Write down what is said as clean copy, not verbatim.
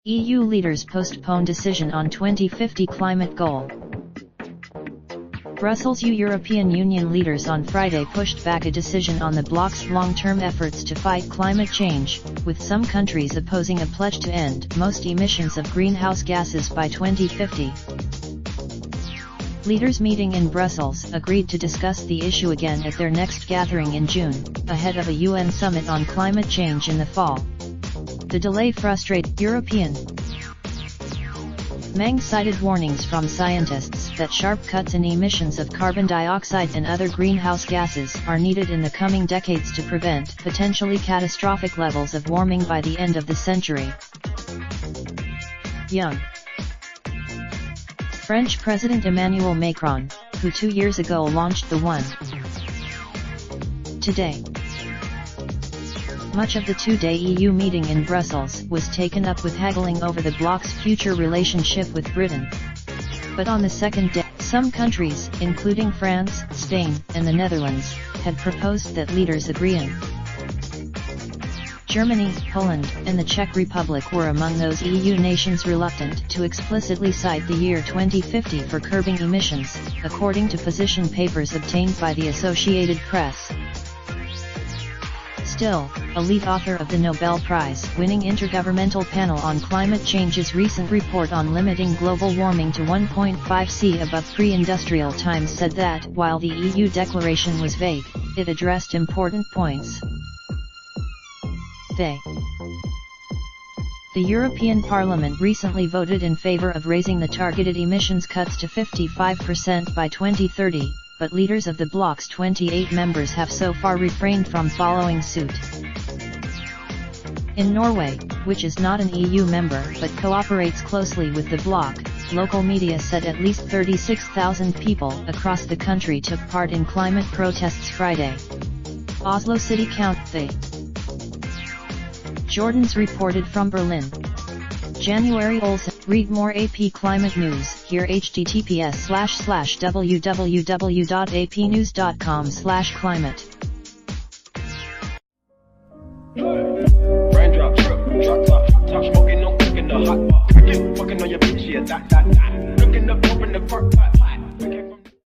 EU leaders postpone decision on 2050 climate goal. Brussels. European Union leaders on Friday pushed back a decision on the bloc's long-term efforts to fight climate change, with some countries opposing a pledge to end most emissions of greenhouse gases by 2050. Leaders meeting in Brussels agreed to discuss the issue again at their next gathering in June, ahead of a UN summit on climate change in the fall. The delay frustrated European. Meng cited warnings from scientists that sharp cuts in emissions of carbon dioxide and other greenhouse gases are needed in the coming decades to prevent potentially catastrophic levels of warming by the end of the century. Young. French President Emmanuel Macron, who 2 years ago launched the One Today. Much of the two-day EU meeting in Brussels was taken up with haggling over the bloc's future relationship with Britain. But on the second day, some countries, including France, Spain, and the Netherlands, had proposed that leaders agree in. Germany, Poland, and the Czech Republic were among those EU nations reluctant to explicitly cite the year 2050 for curbing emissions, according to position papers obtained by the Associated Press. Still, a lead author of the Nobel Prize-winning Intergovernmental Panel on Climate Change's recent report on limiting global warming to 1.5 C above pre-industrial times said that, while the EU declaration was vague, it addressed important points. The European Parliament recently voted in favor of raising the targeted emissions cuts to 55% by 2030. But leaders of the bloc's 28 members have so far refrained from following suit. In Norway, which is not an EU member but cooperates closely with the bloc, local media said at least 36,000 people across the country took part in climate protests Friday. Oslo City Council. Jordan's reported from Berlin. January Olsen. Read more AP Climate News here https://www.apnews.com/climate. Raindrop, drop top, smoking, no cooking the hot pot. Fucking on your bitch, yeah, that. Looking up, open the park,